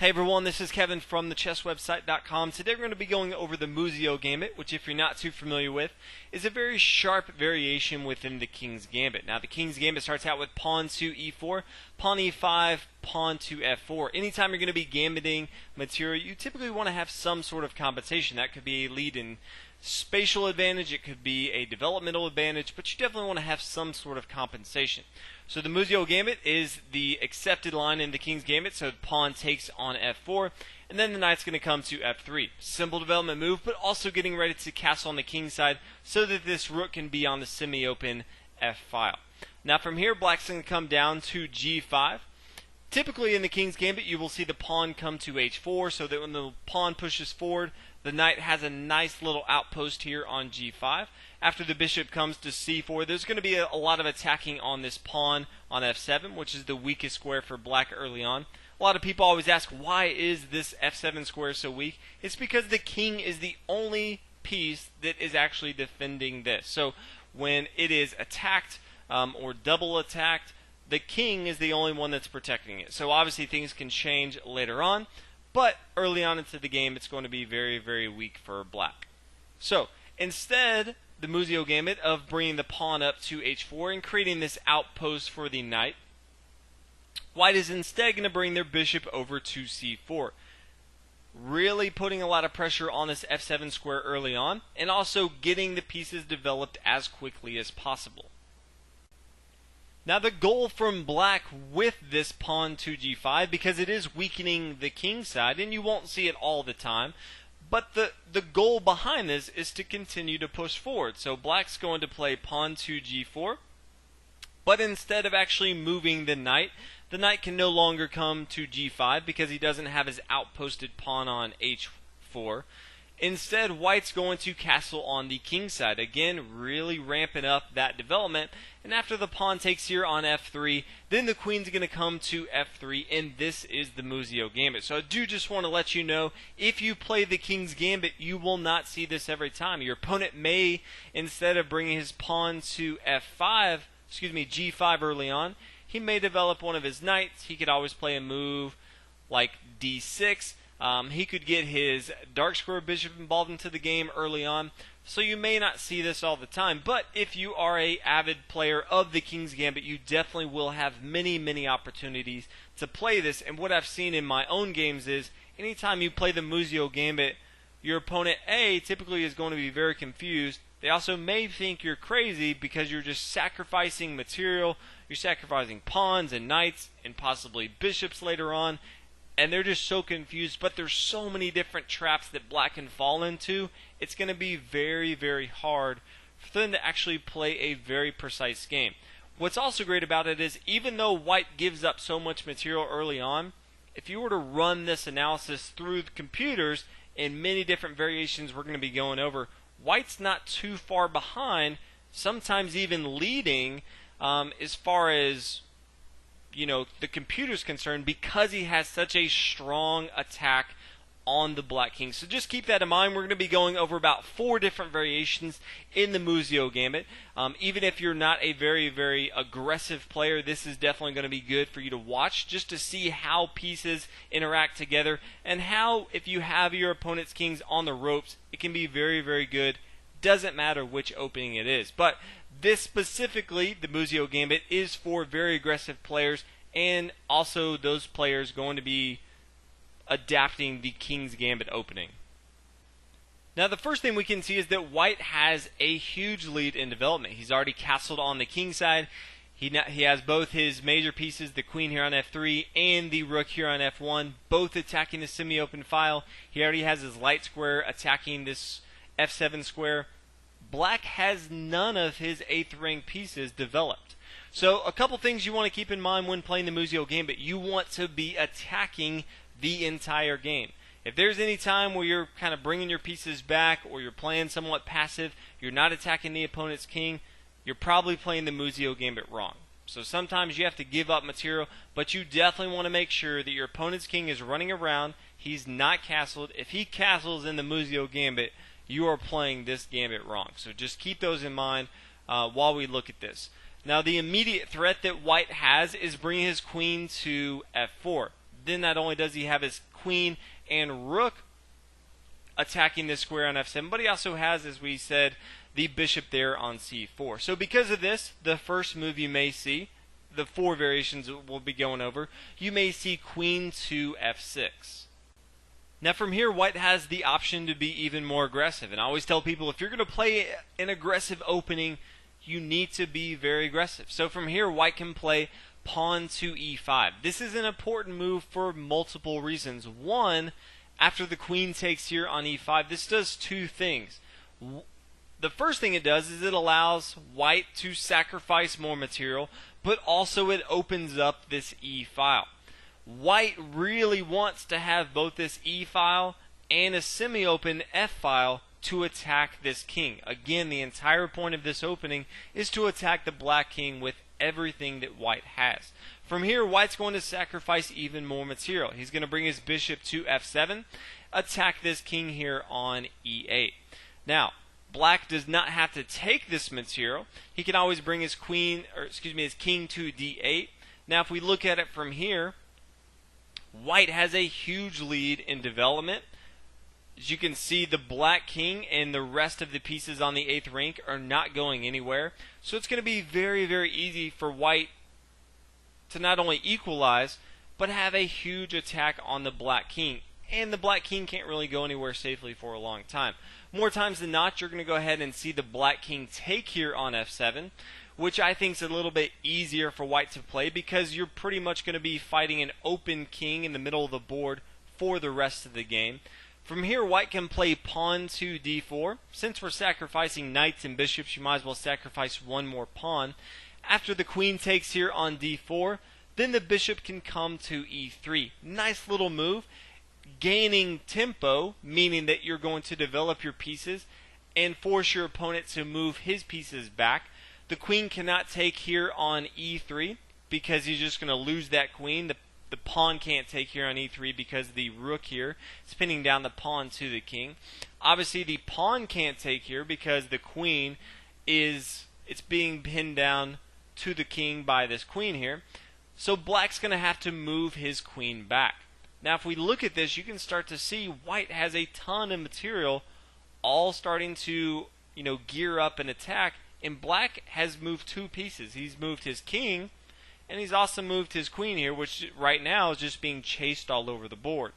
Hey everyone, this is Kevin from thechesswebsite.com. Today we're going to be going over the Muzio Gambit, which if you're not too familiar with, is a very sharp variation within the King's Gambit. Now the King's Gambit starts out with pawn to e4, pawn e5, pawn to f4. Anytime you're going to be gambiting material, you typically want to have some sort of compensation. That could be a lead in spatial advantage, it could be a developmental advantage, but you definitely want to have some sort of compensation. So the Muzio Gambit is the accepted line in the King's Gambit, so the pawn takes on f4, and then the knight's going to come to f3. Simple development move, but also getting ready to castle on the king's side so that this rook can be on the semi-open f-file. Now from here, black's going to come down to g5. Typically in the King's Gambit, you will see the pawn come to h4, so that when the pawn pushes forward, the knight has a nice little outpost here on g5. After the bishop comes to c4, there's going to be a lot of attacking on this pawn on f7, which is the weakest square for black early on. A lot of people always ask, why is this f7 square so weak? It's because the king is the only piece that is actually defending this. So when it is attacked or double attacked, the king is the only one that's protecting it. So obviously things can change later on, but early on into the game it's going to be very, very weak for black. So instead, the Muzio Gambit of bringing the pawn up to h4 and creating this outpost for the knight, white is instead going to bring their bishop over to c4. Really putting a lot of pressure on this f7 square early on, and also getting the pieces developed as quickly as possible. Now the goal from black with this pawn to g5, because it is weakening the king's side, and you won't see it all the time, but the goal behind this is to continue to push forward. So black's going to play pawn to g4, but instead of actually moving the knight can no longer come to g5 because he doesn't have his outposted pawn on h4. Instead, white's going to castle on the king's side, again really ramping up that development. And after the pawn takes here on f3, then the queen's going to come to f3, and this is the Muzio Gambit. So I do just want to let you know, if you play the King's Gambit, you will not see this every time. Your opponent may, instead of bringing his pawn to g5 early on, he may develop one of his knights. He could always play a move like d6. He could get his dark square bishop involved into the game early on, so you may not see this all the time. But if you are an avid player of the King's Gambit, you definitely will have many, many opportunities to play this. And what I've seen in my own games is, anytime you play the Muzio Gambit, your opponent typically is going to be very confused. They also may think you're crazy because you're just sacrificing material. You're sacrificing pawns and knights and possibly bishops later on. And they're just so confused, but there's so many different traps that black can fall into. It's going to be very, very hard for them to actually play a very precise game. What's also great about it is, even though white gives up so much material early on, if you were to run this analysis through the computers in many different variations we're going to be going over, white's not too far behind, sometimes even leading as far as the computer's concerned, because he has such a strong attack on the black king. So just keep that in mind. We're going to be going over about 4 different variations in the Muzio Gambit. Even if you're not a very, very aggressive player, this is definitely going to be good for you to watch, just to see how pieces interact together, and how, if you have your opponent's kings on the ropes, it can be very, very good. Doesn't matter which opening it is. But this specifically, the Muzio Gambit, is for very aggressive players, and also those players going to be adapting the King's Gambit opening. Now the first thing we can see is that white has a huge lead in development. He's already castled on the king side. He has both his major pieces, the queen here on f3 and the rook here on f1, both attacking the semi-open file. He already has his light square attacking this f7 square. Black has none of his 8th rank pieces developed. So a couple things you want to keep in mind when playing the Muzio Gambit. You want to be attacking the entire game. If there's any time where you're kind of bringing your pieces back, or you're playing somewhat passive, you're not attacking the opponent's king, you're probably playing the Muzio Gambit wrong. So sometimes you have to give up material, but you definitely want to make sure that your opponent's king is running around, he's not castled. If he castles in the Muzio Gambit, you are playing this gambit wrong. So just keep those in mind while we look at this. Now the immediate threat that white has is bringing his queen to f4. then not only does he have his queen and rook attacking this square on f7, but he also has, as we said, the bishop there on c4. So because of this, the first move you may see, the 4 variations we'll be going over, you may see queen to f6. Now from here, white has the option to be even more aggressive. And I always tell people, if you're going to play an aggressive opening, you need to be very aggressive. So from here, white can play pawn to e5. This is an important move for multiple reasons. One, after the queen takes here on e5, this does 2 things. The first thing it does is it allows white to sacrifice more material, but also it opens up this e file. White really wants to have both this e file and a semi-open f file to attack this king. Again, the entire point of this opening is to attack the black king with everything that white has. From here, white's going to sacrifice even more material. He's going to bring his bishop to f7, attack this king here on e8. Now, black does not have to take this material. He can always bring his king to d8. Now, if we look at it from here, white has a huge lead in development. As you can see, the black king and the rest of the pieces on the 8th rank are not going anywhere. So it's going to be very, very easy for white to not only equalize, but have a huge attack on the black king. And the black king can't really go anywhere safely for a long time. More times than not, you're going to go ahead and see the black king take here on f7, which I think is a little bit easier for white to play because you're pretty much going to be fighting an open king in the middle of the board for the rest of the game. From here, white can play pawn to d4. Since we're sacrificing knights and bishops, you might as well sacrifice one more pawn. After the queen takes here on d4, then the bishop can come to e3. Nice little move, gaining tempo, meaning that you're going to develop your pieces and force your opponent to move his pieces back. The queen cannot take here on e3 because he's just going to lose that queen. The pawn can't take here on e3 because the rook here is pinning down the pawn to the king. Obviously, the pawn can't take here because the queen it's being pinned down to the king by this queen here. So black's going to have to move his queen back. Now, if we look at this, you can start to see white has a ton of material all starting to, gear up and attack. And black has moved 2 pieces. He's moved his king, and he's also moved his queen here, which right now is just being chased all over the board.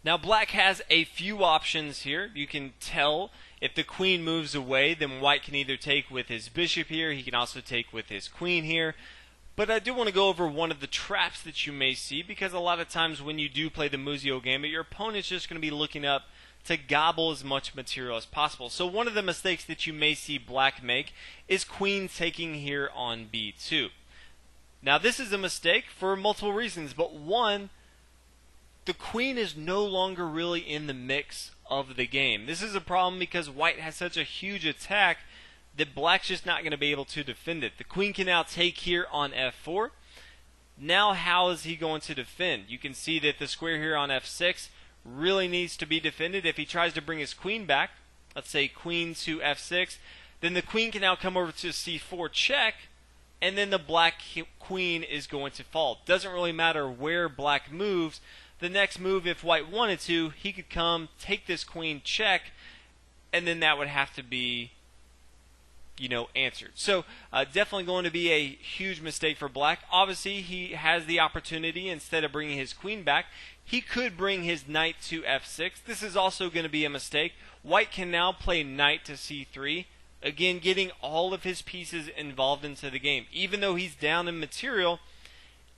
Now, black has a few options here. You can tell if the queen moves away, then white can either take with his bishop here. He can also take with his queen here. But I do want to go over one of the traps that you may see, because a lot of times when you do play the Muzio Gambit, your opponent's just going to be looking up to gobble as much material as possible. So one of the mistakes that you may see black make is queen taking here on b2. Now this is a mistake for multiple reasons, but one, the queen is no longer really in the mix of the game. This is a problem because white has such a huge attack that black's just not going to be able to defend it. The queen can now take here on f4. Now how is he going to defend? You can see that the square here on f6 really needs to be defended. If he tries to bring his queen back, let's say queen to f6, then the queen can now come over to c4 check, and then the black queen is going to fall. Doesn't really matter where black moves. The next move, if white wanted to, he could come, take this queen check, and then that would have to be answered. So definitely going to be a huge mistake for black. Obviously, he has the opportunity, instead of bringing his queen back, he could bring his knight to f6. This is also going to be a mistake. White can now play knight to c3, again getting all of his pieces involved into the game. Even though he's down in material,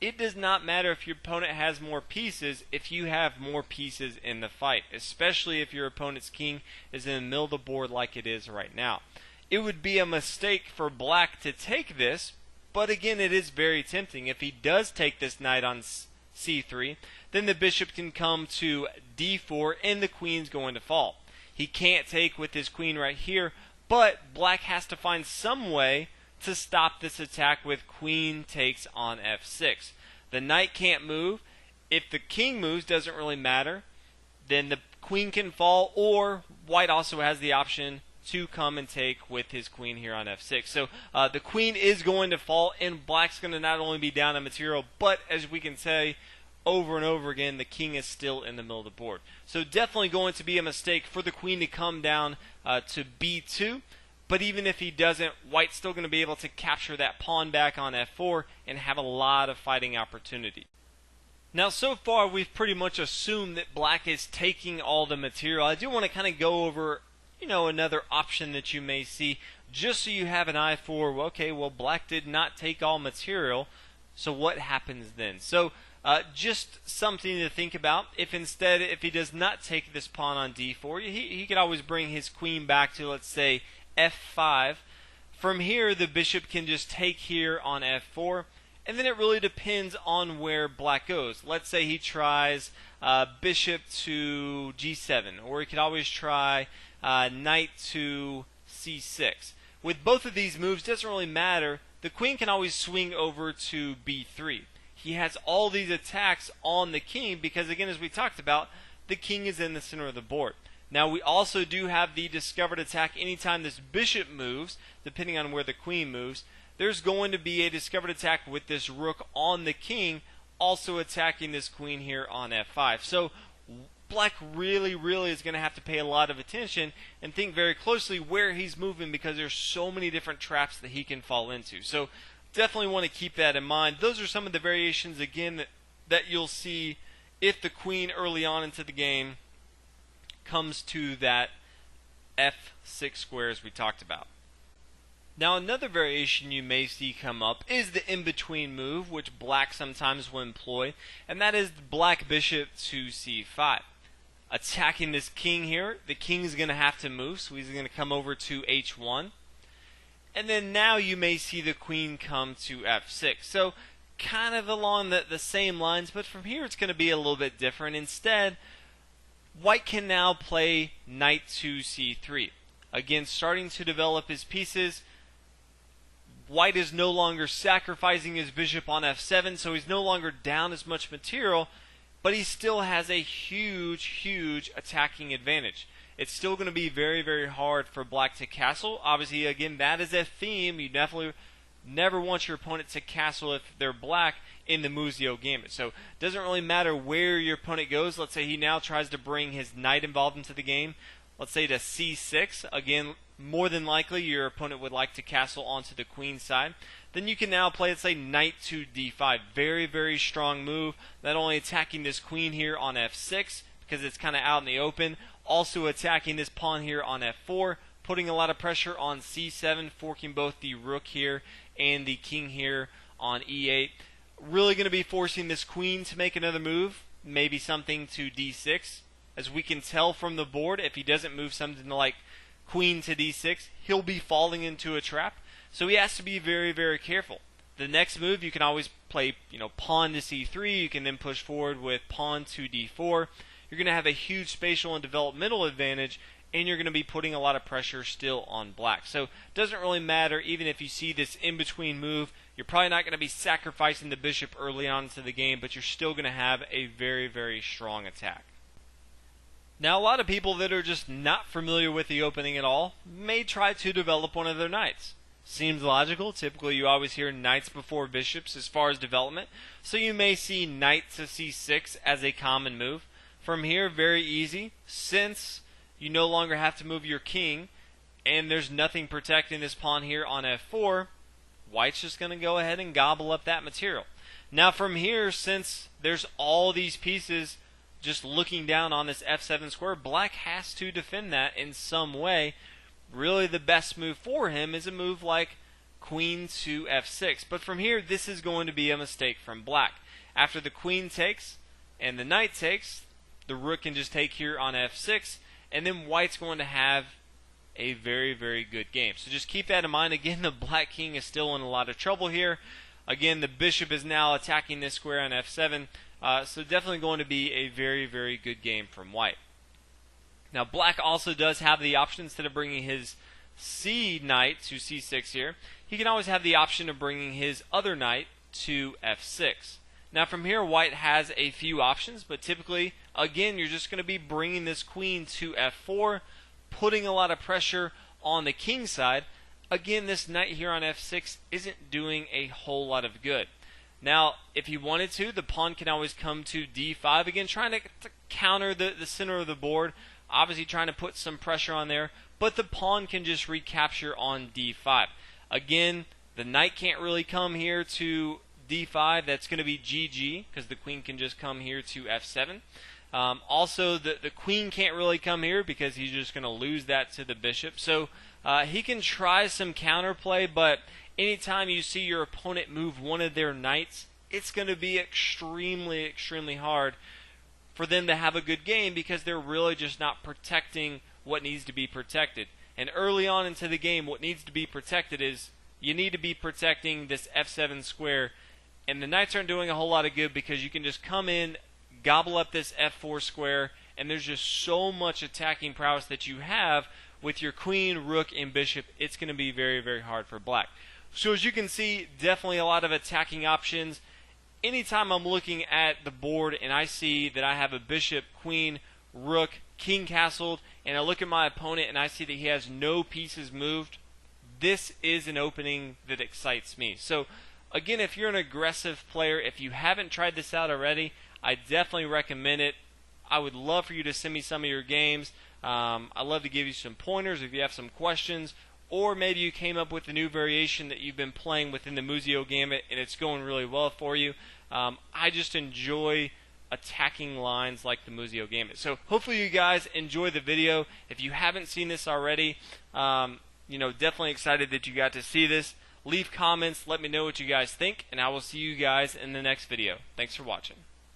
it does not matter if your opponent has more pieces if you have more pieces in the fight, especially if your opponent's king is in the middle of the board like it is right now. It would be a mistake for black to take this, but again, it is very tempting. If he does take this knight on c3, then the bishop can come to d4 and the queen's going to fall. He can't take with his queen right here, but black has to find some way to stop this attack with queen takes on f6. The knight can't move. If the king moves, doesn't really matter. Then the queen can fall, or white also has the option to come and take with his queen here on f6. So the queen is going to fall, and black's going to not only be down on material, but as we can say, over and over again, the king is still in the middle of the board. So definitely going to be a mistake for the queen to come down to b2. But even if he doesn't, white's still going to be able to capture that pawn back on f4 and have a lot of fighting opportunity. Now, so far, we've pretty much assumed that black is taking all the material. I do want to kind of go over, another option that you may see, just so you have an eye for, okay, well, black did not take all material, so what happens then? So, just something to think about. If he does not take this pawn on d4, he could always bring his queen back to, let's say, f5. From here, the bishop can just take here on f4, and then it really depends on where black goes. Let's say he tries bishop to g7, or he could always try knight to c6. With both of these moves, it doesn't really matter. The queen can always swing over to b3. He has all these attacks on the king because, again, as we talked about, the king is in the center of the board. Now, we also do have the discovered attack anytime this bishop moves, depending on where the queen moves. There's going to be a discovered attack with this rook on the king, also attacking this queen here on f5. So black really is going to have to pay a lot of attention and think very closely where he's moving, because there's so many different traps that he can fall into. So definitely want to keep that in mind. Those are some of the variations, again, that you'll see if the queen early on into the game comes to that f6 square as we talked about. Now, another variation you may see come up is the in-between move, which black sometimes will employ, and that is the black bishop to c5. Attacking this king here, the king is going to have to move, so he's going to come over to h1. And then now you may see the queen come to f6. So kind of along the same lines, but from here it's going to be a little bit different. Instead, white can now play knight to c3. Again, starting to develop his pieces. White is no longer sacrificing his bishop on f7, so he's no longer down as much material, but he still has a huge attacking advantage. It's still going to be very hard for black to castle. Obviously, again, that is a theme. You definitely never want your opponent to castle if they're black in the Muzio Gambit. So it doesn't really matter where your opponent goes. Let's say he now tries to bring his knight involved into the game. Let's say to c6. Again, more than likely your opponent would like to castle onto the queen side. Then you can now play, let's say, knight to d5. Very strong move. Not only attacking this queen here on f6 because it's kind of out in the open, also attacking this pawn here on f4, putting a lot of pressure on c7, forking both the rook here and the king here on e8. Really going to be forcing this queen to make another move, maybe something to d6. As we can tell from the board, if he doesn't move something like queen to d6, he'll be falling into a trap. So he has to be very careful. The next move, you can always play, pawn to c3. You can then push forward with pawn to d4. You're going to have a huge spatial and developmental advantage, and you're going to be putting a lot of pressure still on black. So it doesn't really matter, even if you see this in-between move, you're probably not going to be sacrificing the bishop early on into the game, but you're still going to have a very strong attack. Now, a lot of people that are just not familiar with the opening at all may try to develop one of their knights. Seems logical. Typically, you always hear knights before bishops as far as development. So you may see knight to c6 as a common move. From here, very easy. Since you no longer have to move your king, and there's nothing protecting this pawn here on f4, white's just going to go ahead and gobble up that material. Now, from here, since there's all these pieces just looking down on this f7 square, black has to defend that in some way. Really, the best move for him is a move like queen to f6. But from here, this is going to be a mistake from black. After the queen takes and the knight takes, the rook can just take here on f6, and then white's going to have a very good game. So just keep that in mind. Again, the black king is still in a lot of trouble here. Again, the bishop is now attacking this square on f7. So definitely going to be a very good game from white. Now, black also does have the option, instead of bringing his c knight to c6 here, he can always have the option of bringing his other knight to f6. Now, from here, white has a few options, but typically, again, you're just going to be bringing this queen to f4, putting a lot of pressure on the king side. Again, this knight here on f6 isn't doing a whole lot of good. Now, if he wanted to, the pawn can always come to d5 again, trying to counter the center of the board, obviously trying to put some pressure on there, but the pawn can just recapture on d5. Again, the knight can't really come here to d5. That's going to be GG, because the queen can just come here to f7. Also, the queen can't really come here because he's just going to lose that to the bishop. So he can try some counterplay, but anytime you see your opponent move one of their knights, it's going to be extremely, extremely hard for them to have a good game because they're really just not protecting what needs to be protected. And early on into the game, what needs to be protected is you need to be protecting this f7 square. And the knights aren't doing a whole lot of good because you can just come in, gobble up this f4 square, and there's just so much attacking prowess that you have with your queen, rook, and bishop. It's going to be very, very hard for black. So as you can see, definitely a lot of attacking options. Anytime I'm looking at the board and I see that I have a bishop, queen, rook, king castled, and I look at my opponent and I see that he has no pieces moved, this is an opening that excites me. So again, if you're an aggressive player, if you haven't tried this out already, I definitely recommend it. I would love for you to send me some of your games. I'd love to give you some pointers if you have some questions, or maybe you came up with a new variation that you've been playing within the Muzio Gambit and it's going really well for you. I just enjoy attacking lines like the Muzio Gambit. So hopefully you guys enjoy the video. If you haven't seen this already, definitely excited that you got to see this. Leave comments, let me know what you guys think, and I will see you guys in the next video. Thanks for watching.